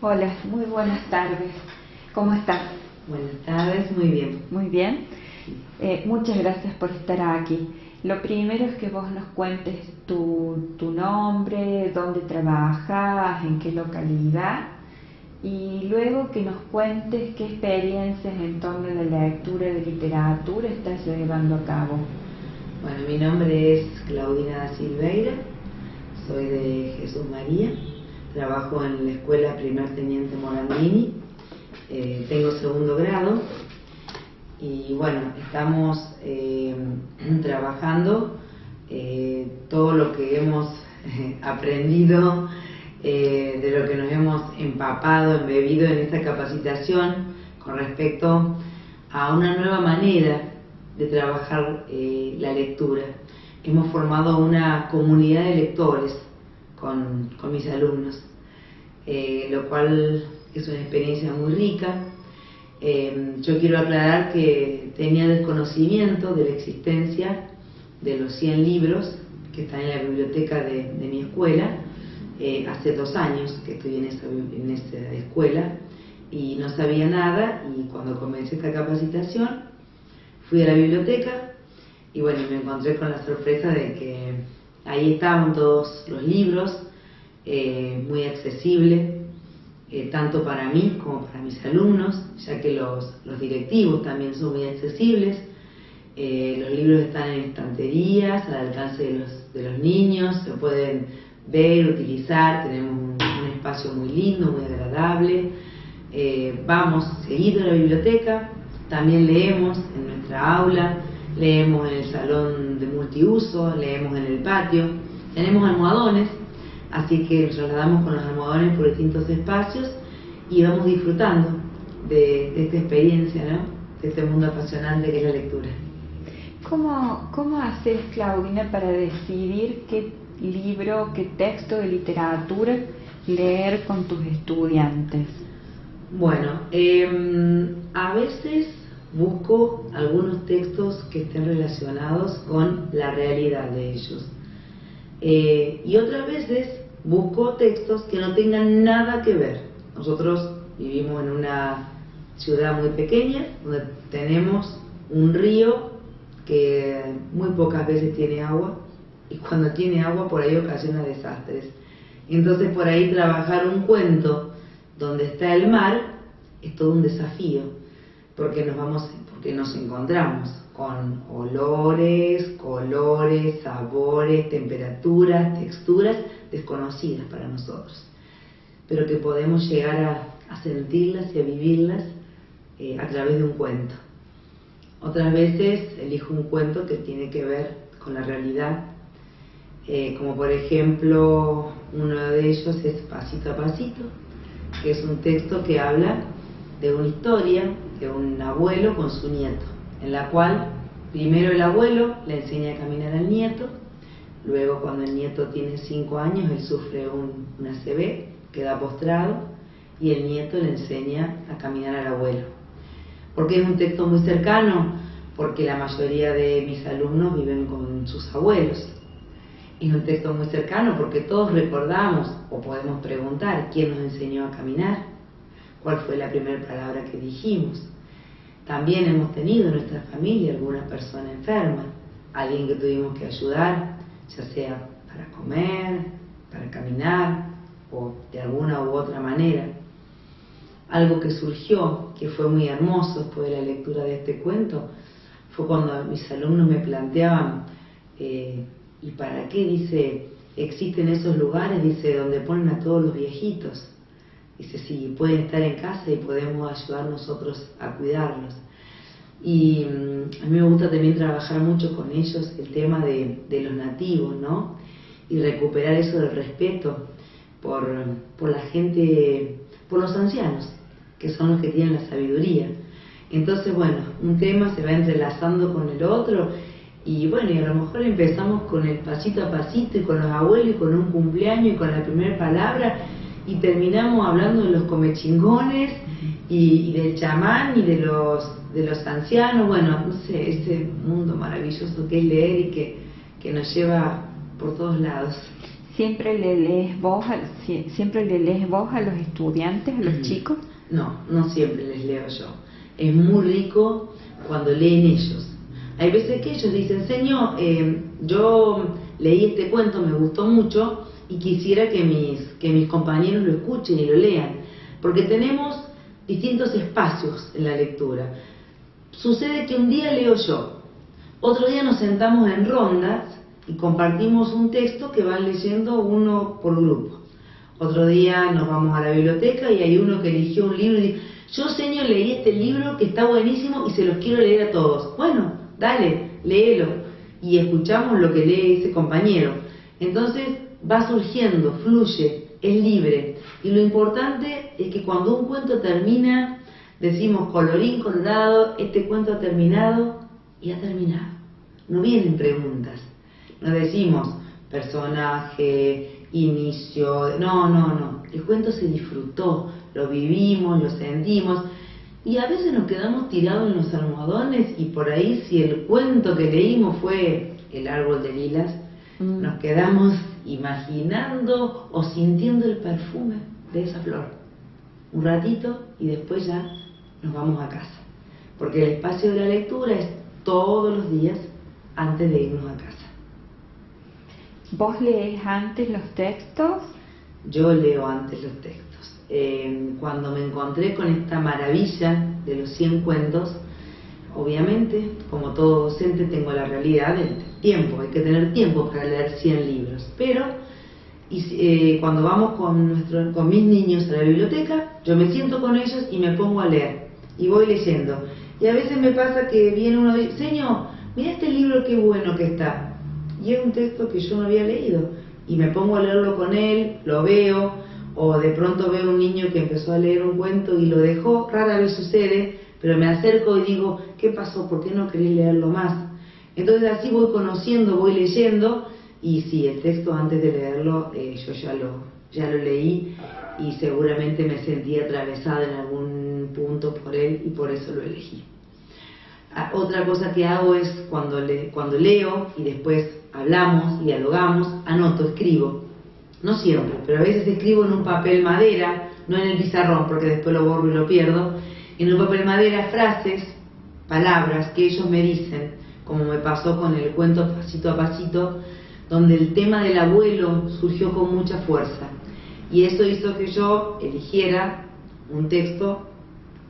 Hola, muy buenas tardes. ¿Cómo estás? Buenas tardes, muy bien. Muy bien. Muchas gracias por estar aquí. Lo primero es que vos nos cuentes tu nombre, dónde trabajas, en qué localidad, y luego que nos cuentes qué experiencias en torno a la lectura de literatura estás llevando a cabo. Bueno, mi nombre es Claudina Silveira, soy de Jesús María, trabajo en la Escuela Primer Teniente Morandini, tengo segundo grado y bueno, estamos trabajando todo lo que hemos aprendido, de lo que nos hemos empapado, embebido en esta capacitación con respecto a una nueva manera de trabajar la lectura. Hemos formado una comunidad de lectores con mis alumnos, lo cual es una experiencia muy rica. Yo quiero aclarar que tenía desconocimiento de la existencia de los 100 libros que están en la biblioteca de mi escuela. Hace 2 años que estoy en esa escuela y no sabía nada, y cuando comencé esta capacitación fui a la biblioteca y bueno, me encontré con la sorpresa de que ahí estaban todos los libros, muy accesible, tanto para mí como para mis alumnos, ya que los directivos también son muy accesibles. Los libros están en estanterías, al alcance de los niños, se pueden ver, utilizar, tenemos un espacio muy lindo, muy agradable. Vamos seguido a la biblioteca, también leemos en nuestra aula, leemos en el salón de multiuso, leemos en el patio, tenemos almohadones, así que nos trasladamos con los almohadones por distintos espacios y vamos disfrutando de esta experiencia, ¿no? De este mundo apasionante que es la lectura. ¿Cómo haces, Claudina, para decidir qué libro, qué texto de literatura leer con tus estudiantes? Bueno, a veces busco algunos textos que estén relacionados con la realidad de ellos, y otras veces busco textos que no tengan nada que ver. Nosotros vivimos en una ciudad muy pequeña donde tenemos un río que muy pocas veces tiene agua, y cuando tiene agua por ahí ocasiona desastres. Entonces por ahí trabajar un cuento donde está el mar es todo un desafío, porque nos encontramos con olores, colores, sabores, temperaturas, texturas desconocidas para nosotros, pero que podemos llegar a sentirlas y a vivirlas a través de un cuento. Otras veces elijo un cuento que tiene que ver con la realidad, como por ejemplo uno de ellos es Pasito a Pasito, que es un texto que habla de una historia de un abuelo con su nieto, en la cual primero el abuelo le enseña a caminar al nieto, luego cuando el nieto tiene 5 años él sufre un ACV, queda postrado y el nieto le enseña a caminar al abuelo. ¿Por qué es un texto muy cercano? Porque la mayoría de mis alumnos viven con sus abuelos. Es un texto muy cercano porque todos recordamos o podemos preguntar quién nos enseñó a caminar, cuál fue la primera palabra que dijimos. También hemos tenido en nuestra familia alguna persona enferma, alguien que tuvimos que ayudar, ya sea para comer, para caminar o de alguna u otra manera. Algo que surgió, que fue muy hermoso después de la lectura de este cuento, fue cuando mis alumnos me planteaban, ¿y para qué? Dice, existen esos lugares, dice, donde ponen a todos los viejitos. Dice, sí, pueden estar en casa y podemos ayudar nosotros a cuidarlos. Y a mí me gusta también trabajar mucho con ellos el tema de los nativos, ¿no? Y recuperar eso del respeto por la gente, por los ancianos, que son los que tienen la sabiduría. Entonces, bueno, un tema se va entrelazando con el otro, y bueno, y a lo mejor empezamos con el pasito a pasito y con los abuelos y con un cumpleaños y con la primera palabra, y terminamos hablando de los comechingones y del chamán y de los ancianos. Bueno, no sé, ese mundo maravilloso que es leer y que nos lleva por todos lados. ¿Siempre le lees vos a los estudiantes, a los chicos? No, no siempre les leo yo. Es muy rico cuando leen ellos. Hay veces que ellos dicen, Señor, yo leí este cuento, me gustó mucho y quisiera que mis compañeros lo escuchen y lo lean. Porque tenemos distintos espacios en la lectura. Sucede que un día leo yo, otro día nos sentamos en rondas y compartimos un texto que van leyendo uno por grupo. Otro día nos vamos a la biblioteca y hay uno que eligió un libro y dice, yo, señor, leí este libro que está buenísimo y se los quiero leer a todos. Bueno, dale, léelo. Y escuchamos lo que lee ese compañero. Entonces va surgiendo, fluye, es libre. Y lo importante es que cuando un cuento termina, decimos colorín colorado, este cuento ha terminado y ha terminado. No vienen preguntas. No decimos personaje, inicio, no. El cuento se disfrutó, lo vivimos, lo sentimos y a veces nos quedamos tirados en los almohadones y por ahí si el cuento que leímos fue El árbol de lilas, nos quedamos imaginando o sintiendo el perfume de esa flor un ratito y después ya nos vamos a casa, porque el espacio de la lectura es todos los días antes de irnos a casa. ¿Vos lees antes los textos? Yo leo antes los textos. Cuando me encontré con esta maravilla de los 100 cuentos, obviamente, como todo docente, tengo la realidad del tiempo. Hay que tener tiempo para leer 100 libros. Pero cuando vamos con mis niños a la biblioteca, yo me siento con ellos y me pongo a leer. Y voy leyendo. Y a veces me pasa que viene uno y dice, Señor, mira este libro qué bueno que está. Y es un texto que yo no había leído. Y me pongo a leerlo con él, lo veo, o de pronto veo un niño que empezó a leer un cuento y lo dejó, rara vez sucede, pero me acerco y digo, ¿qué pasó? ¿Por qué no querés leerlo más? Entonces así voy conociendo, voy leyendo, y sí, el texto antes de leerlo, yo ya lo leí y seguramente me sentí atravesada en algún punto por él y por eso lo elegí. Otra cosa que hago es cuando leo y después hablamos, dialogamos, anoto, escribo. No siempre, pero a veces escribo en un papel madera, no en el pizarrón porque después lo borro y lo pierdo. En un papel madera frases, palabras que ellos me dicen, como me pasó con el cuento Pasito a Pasito, donde el tema del abuelo surgió con mucha fuerza. Y eso hizo que yo eligiera un texto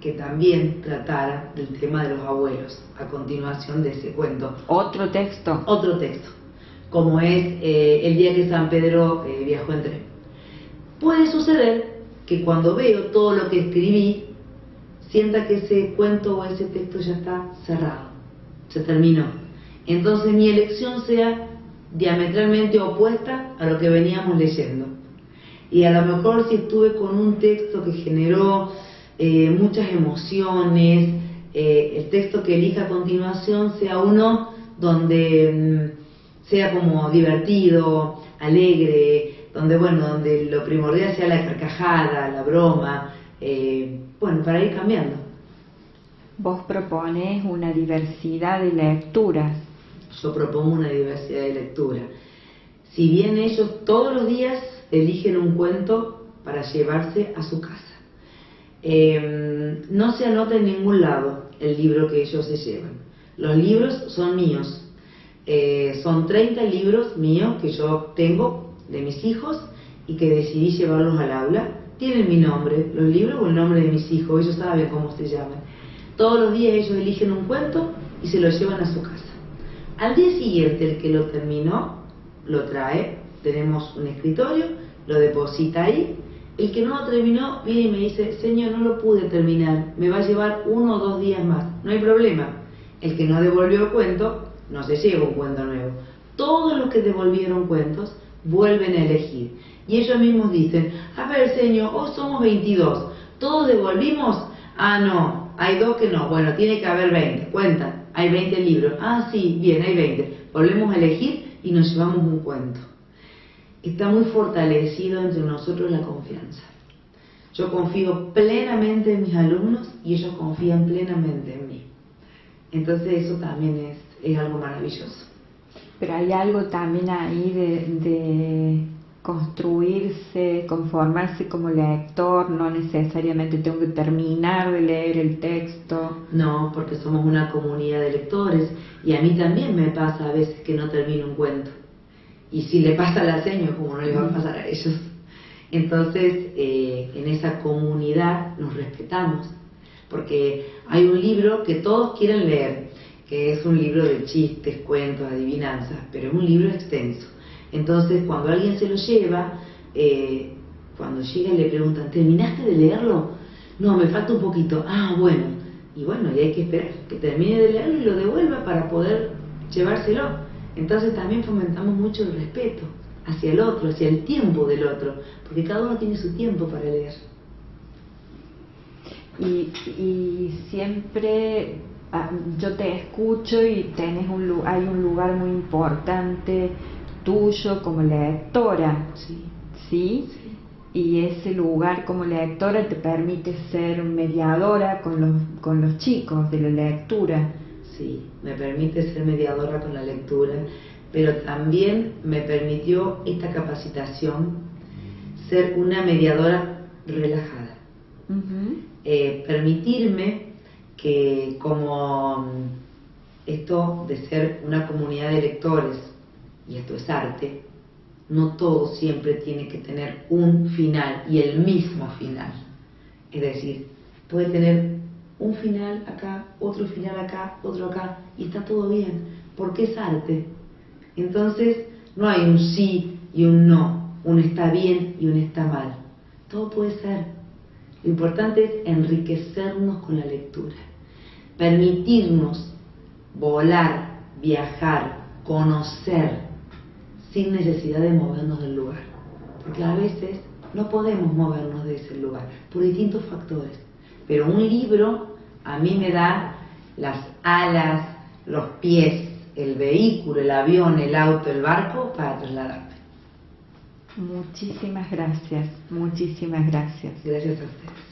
que también tratara del tema de los abuelos, a continuación de ese cuento. ¿Otro texto? Otro texto, como es el día que San Pedro viajó en tren. Puede suceder que cuando veo todo lo que escribí, sienta que ese cuento o ese texto ya está cerrado, se terminó. Entonces mi elección sea diametralmente opuesta a lo que veníamos leyendo. Y a lo mejor si estuve con un texto que generó muchas emociones, el texto que elija a continuación sea uno donde sea como divertido, alegre, donde lo primordial sea la carcajada, la broma, para ir cambiando. Vos propones una diversidad de lecturas. Yo propongo una diversidad de lectura. Si bien ellos todos los días eligen un cuento para llevarse a su casa, no se anota en ningún lado el libro que ellos se llevan. Los libros son míos. Son 30 libros míos que yo tengo de mis hijos y que decidí llevarlos al aula. Tienen mi nombre, los libros o el nombre de mis hijos, ellos saben cómo se llaman. Todos los días ellos eligen un cuento y se lo llevan a su casa. Al día siguiente el que lo terminó lo trae, tenemos un escritorio, lo deposita ahí. El que no lo terminó viene y me dice, Señor, no lo pude terminar, me va a llevar 1 o 2 días más. No hay problema. El que no devolvió el cuento, no se lleva un cuento nuevo. Todos los que devolvieron cuentos vuelven a elegir. Y ellos mismos dicen, a ver, Señor, hoy somos 22. ¿Todos devolvimos? Ah, no, hay 2 que no. Bueno, tiene que haber 20. Cuentan, hay 20 libros. Ah, sí, bien, hay 20. Volvemos a elegir y nos llevamos un cuento. Está muy fortalecido entre nosotros la confianza. Yo confío plenamente en mis alumnos y ellos confían plenamente en mí. Entonces eso también es algo maravilloso. Pero hay algo también ahí construirse, conformarse como lector, no necesariamente tengo que terminar de leer el texto. No, porque somos una comunidad de lectores y a mí también me pasa a veces que no termino un cuento. Y si le pasa a la seño, como no le va a pasar a ellos. Entonces, en esa comunidad nos respetamos, porque hay un libro que todos quieren leer, que es un libro de chistes, cuentos, adivinanzas, pero es un libro extenso. Entonces, cuando alguien se lo lleva, cuando llega le preguntan, ¿terminaste de leerlo? No, me falta un poquito. Ah, bueno. Y bueno, y hay que esperar que termine de leerlo y lo devuelva para poder llevárselo. Entonces también fomentamos mucho el respeto hacia el otro, hacia el tiempo del otro, porque cada uno tiene su tiempo para leer. Y siempre yo te escucho y hay un lugar muy importante tuyo como lectora, Sí. ¿sí? Y ese lugar como lectora te permite ser mediadora con los chicos de la lectura. Sí, me permite ser mediadora con la lectura, pero también me permitió esta capacitación ser una mediadora relajada. Permitirme que, como esto de ser una comunidad de lectores, y esto es arte, no todo siempre tiene que tener un final y el mismo final. Es decir, puede tener un final acá, otro final acá, otro acá, y está todo bien, porque es arte. Entonces, no hay un sí y un no, un está bien y un está mal. Todo puede ser. Lo importante es enriquecernos con la lectura, permitirnos volar, viajar, conocer, sin necesidad de movernos del lugar. Porque a veces no podemos movernos de ese lugar, por distintos factores. Pero un libro a mí me da las alas, los pies, el vehículo, el avión, el auto, el barco para trasladarme. Muchísimas gracias, muchísimas gracias. Gracias a ustedes.